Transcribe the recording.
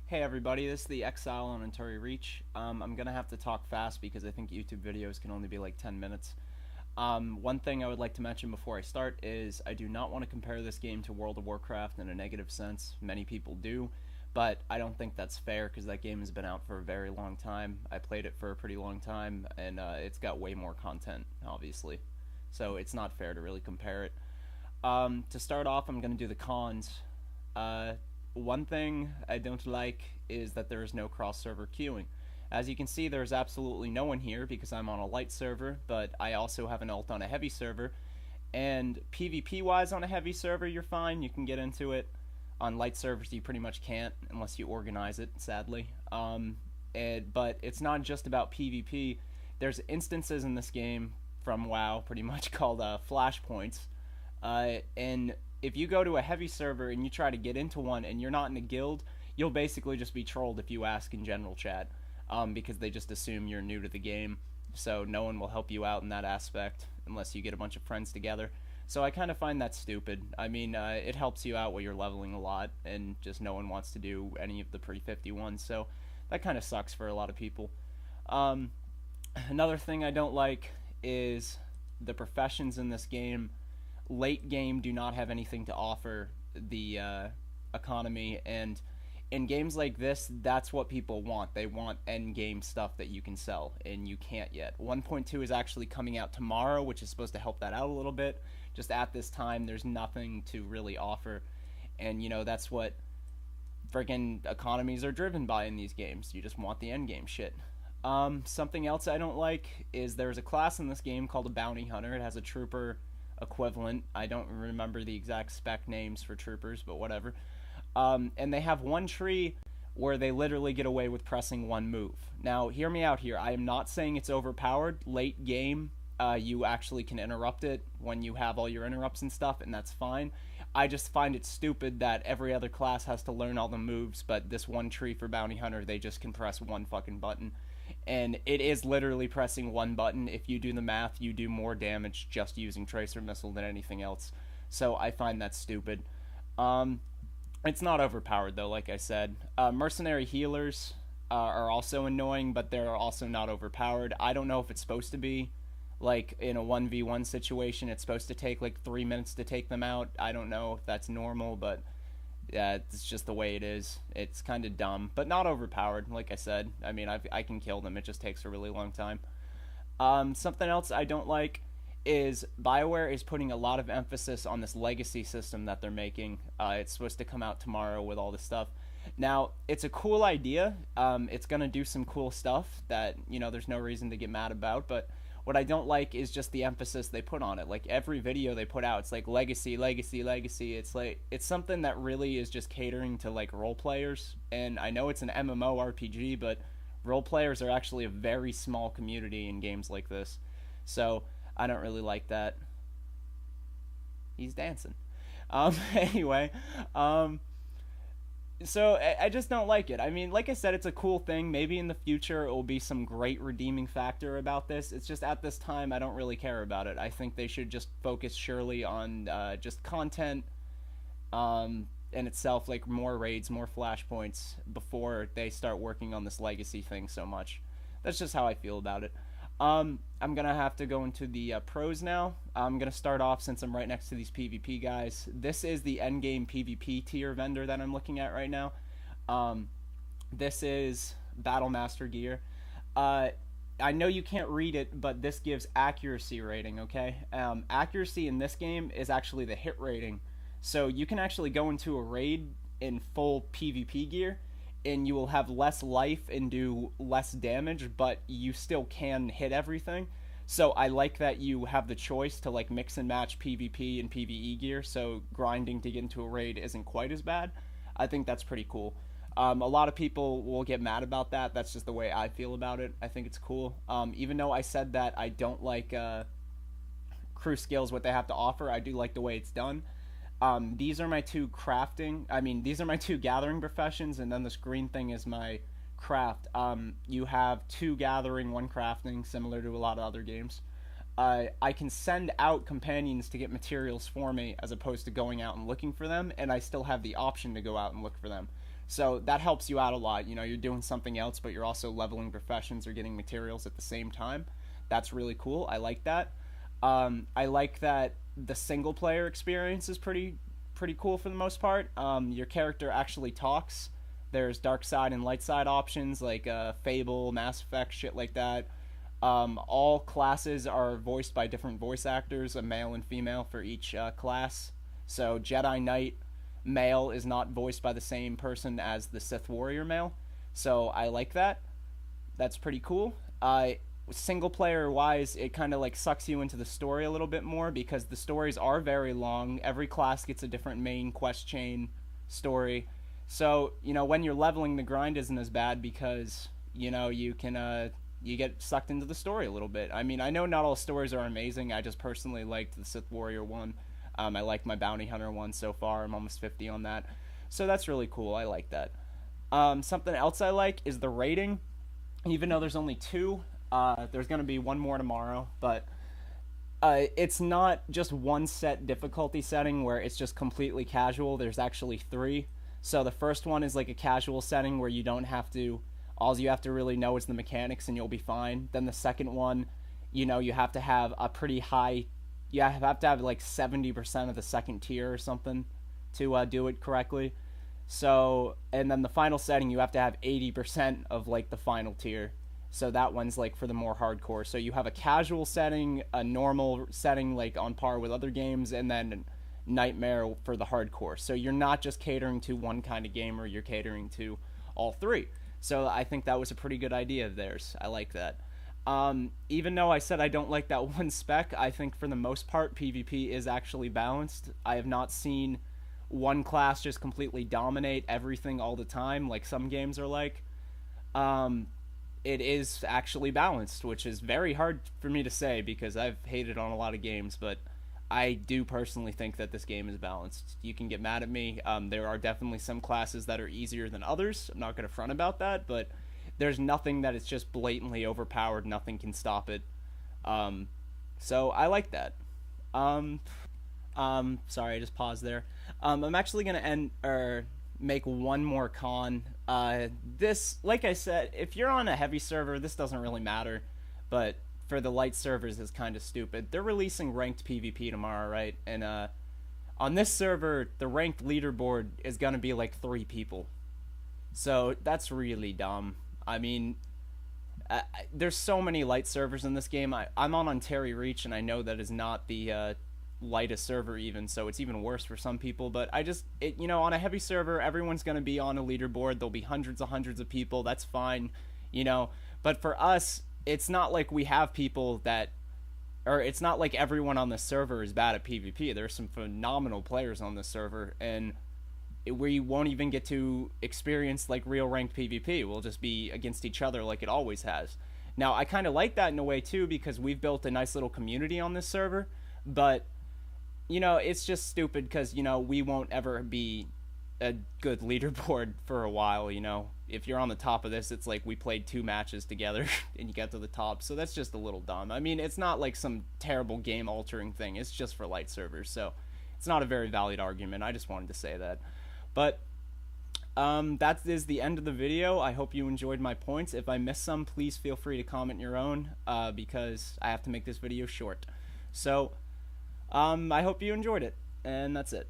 Hey everybody, this is the Exile on Atari Reach. I'm gonna have to talk fast because I think YouTube videos can only be like 10 minutes. One thing I would like to mention before I start is I do not want to compare this game to World of Warcraft in a negative sense. Many people do, but I don't think that's fair because that game has been out for a very long time. I played it for a pretty long time, and it's got way more content, obviously. So it's not fair to really compare it. To start off, I'm going to do the cons. Uh, One thing I don't like is that there is no cross server queuing. As you can see, there's absolutely no one here because I'm on a light server, but I also have an alt on a heavy server. And PvP wise, on a heavy server, you're fine, you can get into it. On light servers, you pretty much can't unless you organize it, sadly. But it's not just about PvP. There's instances in this game from WoW, pretty much called flashpoints. And if you go to a heavy server and you try to get into one and you're not in a guild, you'll basically just be trolled if you ask in general chat, because they just assume you're new to the game. So no one will help you out in that aspect unless you get a bunch of friends together. So I kind of find that stupid. I mean, it helps you out while you're leveling a lot, and just no one wants to do any of the pre-51, so that kind of sucks for a lot of people. Um, Another thing I don't like is the professions in this game. Late game do not have anything to offer the economy, and in games like this, that's what people want. They want end game stuff that you can sell, and you can't yet. 1.2 is actually coming out tomorrow, which is supposed to help that out a little bit. Just at this time, there's nothing to really offer, and that's what friggin' economies are driven by in these games. You just want the end game shit. Something else I don't like is there's a class in this game called a bounty hunter. It has a trooper equivalent. I don't remember the exact spec names for troopers, but whatever. And they have one tree where they literally get away with pressing one move. Now, hear me out here. I am not saying it's overpowered. Late game, you actually can interrupt it when you have all your interrupts and stuff, and that's fine. I just find it stupid that every other class has to learn all the moves, but this one tree for Bounty Hunter, they just can press one fucking button. And it is literally pressing one button. If you do the math, you do more damage just using Tracer Missile than anything else. So I find that stupid. It's not overpowered, though, like I said. Mercenary healers are also annoying, but they're also not overpowered. I don't know if it's supposed to be. Like, in a 1v1 situation, it's supposed to take, like, 3 minutes to take them out. I don't know if that's normal, but yeah, it's just the way it is. It's kind of dumb, but not overpowered, like I said. I mean, I can kill them. It just takes a really long time. Something else I don't like is BioWare is putting a lot of emphasis on this legacy system that they're making. It's supposed to come out tomorrow with all this stuff. Now, it's a cool idea. It's going to do some cool stuff that, there's no reason to get mad about, but what I don't like is just the emphasis they put on it. Like, every video they put out, it's like legacy, legacy, legacy. It's like, it's something that really is just catering to, like, role players. And I know it's an MMORPG, but role players are actually a very small community in games like this. So I don't really like that. He's dancing. Anyway, so I just don't like it. I mean, like I said, it's a cool thing. Maybe in the future it will be some great redeeming factor about this. It's just at this time I don't really care about it. I think they should just focus surely on just content in itself, like more raids, more flashpoints before they start working on this legacy thing so much. That's just how I feel about it. I'm gonna have to go into the pros now. I'm gonna start off since I'm right next to these PvP guys. This is the endgame PvP tier vendor that I'm looking at right now. This is Battle Master gear. I know you can't read it, but this gives accuracy rating, okay? Accuracy in this game is actually the hit rating. So you can actually go into a raid in full PvP gear, and you will have less life and do less damage, but you still can hit everything. So I like that you have the choice to like mix and match PvP and PvE gear, so grinding to get into a raid isn't quite as bad. I think that's pretty cool. A lot of people will get mad about that. That's just the way I feel about it. I think it's cool. Even though I said that I don't like crew skills, what they have to offer, I do like the way it's done. These are my two these are my two gathering professions, and then this green thing is my craft. You have two gathering, one crafting, similar to a lot of other games. I can send out companions to get materials for me as opposed to going out and looking for them, and I still have the option to go out and look for them. So that helps you out a lot. You know, you're doing something else, but you're also leveling professions or getting materials at the same time. That's really cool. I like that. I like that the single player experience is pretty cool for the most part. Your character actually talks. There's dark side and light side options like Fable, Mass Effect, shit like that. All classes are voiced by different voice actors, a male and female for each class. So Jedi Knight male is not voiced by the same person as the Sith Warrior male. So I like that. That's pretty cool. Single player wise, it kind of like sucks you into the story a little bit more because the stories are very long. Every class gets a different main quest chain story. So, you know, when you're leveling, the grind isn't as bad because, you know, you get sucked into the story a little bit. I mean, I know not all stories are amazing. I just personally liked the Sith Warrior one. I like my Bounty Hunter one so far. I'm almost 50 on that. So that's really cool. I like that. Something else I like is the rating. Even though there's only two, there's going to be one more tomorrow. But it's not just one set difficulty setting where it's just completely casual. There's actually three. So the first one is like a casual setting where you don't have to... All you have to really know is the mechanics and you'll be fine. Then the second one, you know, you have to have a pretty high... You have to have like 70% of the second tier or something to do it correctly. So, and then the final setting, you have to have 80% of like the final tier. So that one's like for the more hardcore. So you have a casual setting, a normal setting like on par with other games, and then Nightmare for the hardcore. So you're not just catering to one kind of gamer, you're catering to all three. So I think that was a pretty good idea of theirs. I like that. Even though I said I don't like that one spec, I think for the most part PvP is actually balanced. I have not seen one class just completely dominate everything all the time like some games are like. It is actually balanced, which is very hard for me to say because I've hated on a lot of games, but I do personally think that this game is balanced. You can get mad at me. There are definitely some classes that are easier than others. I'm not going to front about that, but there's nothing that is just blatantly overpowered. Nothing can stop it. So I like that. Sorry, I just paused there. I'm actually going to make one more con. This, like I said, if you're on a heavy server, this doesn't really matter, but for the light servers is kind of stupid. They're releasing ranked PvP tomorrow, right? And on this server, the ranked leaderboard is going to be like 3 people. So that's really dumb. I mean, there's so many light servers in this game. I'm on Terry Reach, and I know that is not the lightest server even, so it's even worse for some people. But you know, on a heavy server, everyone's going to be on a leaderboard. There'll be hundreds of people. That's fine, you know. But for us, it's not like we have people that... Or it's not like everyone on this server is bad at PvP. There's some phenomenal players on this server, and we won't even get to experience like real ranked PvP. We'll just be against each other like it always has. Now, I kind of like that in a way too, because we've built a nice little community on this server, but you know, it's just stupid because, you know, we won't ever be a good leaderboard for a while, you know. If you're on the top of this, it's like we played 2 matches together and you get to the top, so that's just a little dumb. I mean, it's not like some terrible game altering thing. It's just for light servers, so it's not a very valid argument. I just wanted to say that. But that is the end of the video. I hope you enjoyed my points. If I missed some, please feel free to comment your own, because I have to make this video short. So I hope you enjoyed it, and that's it.